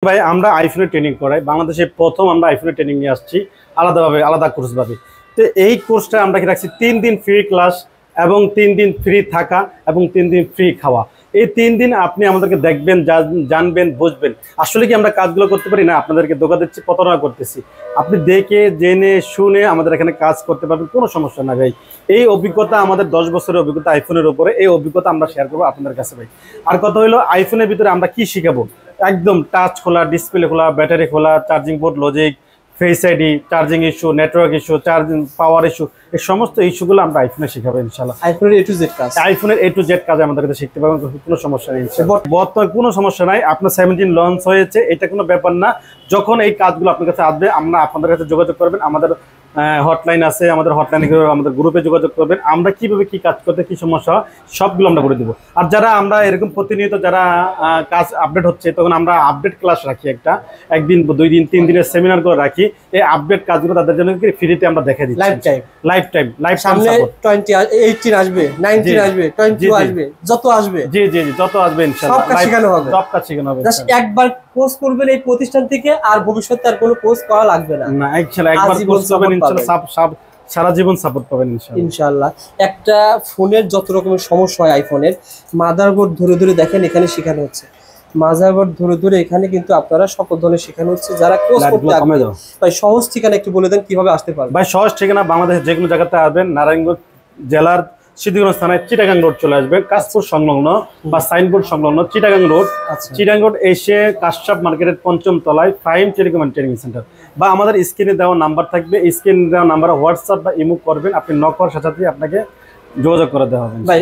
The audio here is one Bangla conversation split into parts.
ভাই আমরা আইফোনে ট্রেনিং করাই বাংলাদেশে প্রথম আমরা আইফোনে ট্রেনিং নিয়ে আসছি আলাদা কোর্স ভাবে। তো এই কোর্সটা আমরা কি রাখছি 3 দিন ফ্রি ক্লাস এবং 3 দিন ফ্রি থাকা এবং 3 দিন ফ্রি খাওয়া। এই 3 দিন আপনি আমাদেরকে দেখবেন, জানবেন, বুঝবেন আসলে কি আমরা কাজগুলো করতে পারি না আপনাদেরকে ধোঁকা দিচ্ছি, প্রতারণা করতেছি। আপনি দেখে জেনে শুনে আমাদের এখানে কাজ করতে পারবেন, কোনো সমস্যা না ভাই। এই অভিজ্ঞতা আমাদের 10 বছরের অভিজ্ঞতা আইফোনের উপরে, এই অভিজ্ঞতা আমরা শেয়ার করবো আপনাদের কাছে ভাই। আর কথা হলো আইফোনের ভিতরে আমরা কি শিখাবো, একদম টাচ খোলা, ডিসপ্লে খোলা, ব্যাটারি খোলা, charging port, logic, face ID, charging issue, network issue, charging power issue, এই সমস্ত ইস্যুগুলো আমরা আইফোনে শিখাবো ইনশাআল্লাহ। আইফোনের A to Z কাজ, আইফোনের A to Z কাজ আমাদের কাছে শিখতে পারবেন, কোনো সমস্যা নেই। বর্তমানে কোনো সমস্যা নাই। আপনার 17 লঞ্চ হয়েছে, এটা কোনো ব্যাপার না। যখন এই কাজগুলো আপনার কাছে আসবে আমরা আপনাদের কাছে যোগাযোগ করবেন, আমাদের হটলাইন আছে, আমাদের হটলাইনে আমাদের গ্রুপে যোগাযোগ করবেন। আমরা কিভাবে কি কাজ করতে কি সমস্যা সবগুলো আমরা করে দেবো। আর যারা আমরা এরকম প্রতিনিয়ত যারা কাজ আপডেট হচ্ছে, তখন আমরা আপডেট ক্লাস রাখি, একদিন 2 দিন 3 দিনের সেমিনার করে রাখি। এই আপডেট কাজগুলো তাদের জন্য ফ্রিতে আমরা দেখাই দিচ্ছি লাইফ টাইম সামনে 18 আসবে, 19 আসবে, 22 আসবে, যত আসবে জি যত আসবে ইনশাআল্লাহ সব কাজ শেখানো হবে। জাস্ট একবার কোর্স করবেন এই প্রতিষ্ঠান থেকে, আর ভবিষ্যতে আর কোনো কোর্স করা লাগবে না। একবার কোর্স করবেন ইনশাআল্লাহ সারা জীবন সাপোর্ট পাবেন ইনশাআল্লাহ। একটা ফোনের যত রকমের সমস্যা হয় আইফোনের, মাদারবোর্ড ধরে ধরে দেখেন এখানে শেখানো হচ্ছে, মাদারবোর্ড ধরে ধরে এখানে কিন্তু আপনারা সকল ধরনের শেখানো হচ্ছে। যারা কোর্স করতে আগ্রহী ভাই, সহজ ঠিকানা একটু বলে দেন কিভাবে আসতে পারবে। ভাই সহজ ঠিকানা বাংলাদেশের যে কোনো জায়গাতে আসবেন, নারায়ণগঞ্জ জেলার সিদ্ধিগঞ্জ থানায় চিটাগাং রোড চলে আসবেন, কাশপুর সংলগ্ন বা সাইনবোর্ড সংলগ্ন চিটাগাং রোড। চিটাগাং রোড এসে কাশসাপ মার্কেটের 5ম তলায় প্রাইম টেলিকম ট্রেনিং সেন্টার, বা আমাদের স্ক্রিনে দেওয়া নাম্বার থাকবে, স্ক্রিনে দেওয়া নাম্বারে হোয়াটসঅ্যাপ বা ইমো করবেন, আপনি নক করার সাথে সাথে আপনাকে যোগাযোগ করে দেওয়া হবে। ভাই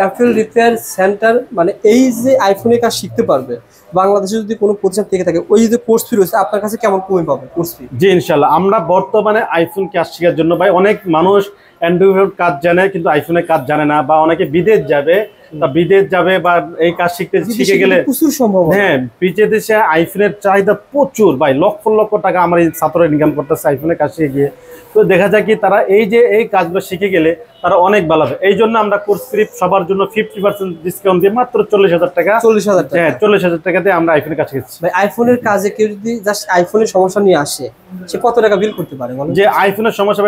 অ্যাপল রিপেয়ার সেন্টার মানে এই যে আইফোনের কাজ শিখতে পারবে, বাংলাদেশে যদি কোনো প্রতিষ্ঠান থেকে থাকে, ওই যে কোর্স ফি রয়েছে আপনার কাছে কেমন কমে পাবে কোর্স ফি? জি ইনশাআল্লাহ। আমরা বর্তমানে আইফোন কাজ শেখার জন্য ভাই, অনেক মানুষ অ্যান্ড্রয়েড কাজ জানে কিন্তু আইফোনের কাজ জানে না, বা অনেকে বিদেশ যাবে বা এই কাজ শিখে গেলে প্রচুর সম্ভব। হ্যাঁ, বিদেশে আইফোনের চাহিদা প্রচুর ভাই, লক্ষ লক্ষ টাকা আমার এই ছাত্ররা ইনকাম করতেছে আইফোনের কাজ শিখে গিয়ে। তো দেখা যায় কি তারা এই কাজগুলো শিখে গেলে তারা অনেক ভালো হবে। এই জন্য আমরা কোর্স ফ্রি সবার জন্য 50% ডিসকাউন্ট দিয়ে মাত্র 40,000 টাকা, 40,000 টাকা, হ্যাঁ 40,000 টাকা দিয়ে আমরা আইফোনের কাজ শিখছি। ভাই আইফোনের কাজে কেউ যদি জাস্ট আইফোনের সমস্যা নিয়ে আসে, সে কত টাকা বিল করতে পারে? যে আইফোনের সমস্যা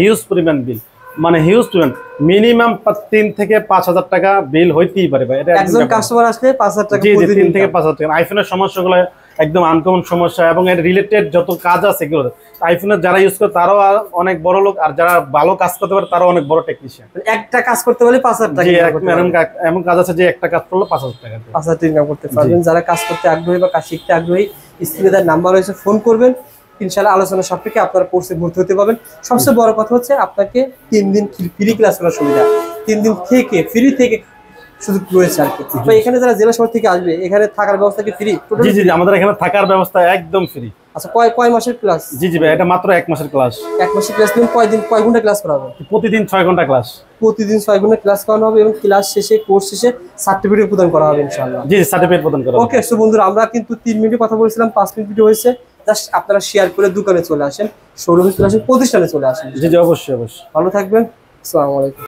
হিউজ পরিমাণ বিল, হিউজ পরিমাণ, মিনিমাম 3 থেকে 5,000 টাকা বিল হইতেই পারে ভাই। একজন কাস্টমার আসলে 5,000 টাকা, 3 থেকে 5,000 টাকা। আইফোনের সমস্যাগুলো একদম আনকমন সমস্যা, এবং এর রিলেটেড যত কাজ আছে এগুলো আইফোনের যারা ইউজ করে তারাও অনেক বড় লোক, আর যারা ভালো কাজ করতে পারে তারাও অনেক বড় টেকনিশিয়ান। একটা কাজ করতে হলে 5,000 টাকা, এমন কাজ আছে যে একটা কাজ করলে 5,000 টাকা 5,000 টাকা ইনকাম করতে পারবেন। যারা কাজ করতে আগ্রহী বা কাজ শিখতে আগ্রহী, স্ক্রিনে তার নাম্বার রয়েছে, ফোন করবেন, ইনশাআল্লাহ আলোচনা সাপেক্ষে আপনারা কোর্সে ভর্তি হতে পারবেন। সবচেয়ে বড় কথা হচ্ছে আপনাকে 3 দিন ফ্রি ক্লাস করার সুবিধা, 3 দিন থেকে ফ্রি থেকে সুযোগ রয়েছে আর কি। তো এখানে যারা জেলা শহর থেকে আসবে, এখানে থাকার ব্যবস্থা কি ফ্রি? জি আমাদের এখানে থাকার ব্যবস্থা একদম ফ্রি। আচ্ছা, কয় মাসের ক্লাস? জি ভাই, এটা মাত্র 1 মাসের ক্লাস। 1 মাসের ক্লাস দিন কয় ঘন্টা ক্লাস করা হবে? প্রতিদিন 6 ঘন্টা ক্লাস। প্রতিদিন 6 ঘন্টা ক্লাস করানো হবে, এবং ক্লাস শেষে কোর্স শেষে সার্টিফিকেট প্রদান করা হবে ইনশাআল্লাহ। জি, সার্টিফিকেট প্রদান করা হবে। ওকে, সো বন্ধুরা আমরা কিন্তু 3 মিনিট কথা বলেছিলাম, 5 মিনিট ভিডিও হয়েছে। জাস্ট আপনারা শেয়ার করে দোকানে চলে আসেন, শোরুমে চলে আসেন, প্রতিষ্ঠানে চলে আসেন। জি অবশ্যই। ভালো থাকবেন, আসসালামু আলাইকুম।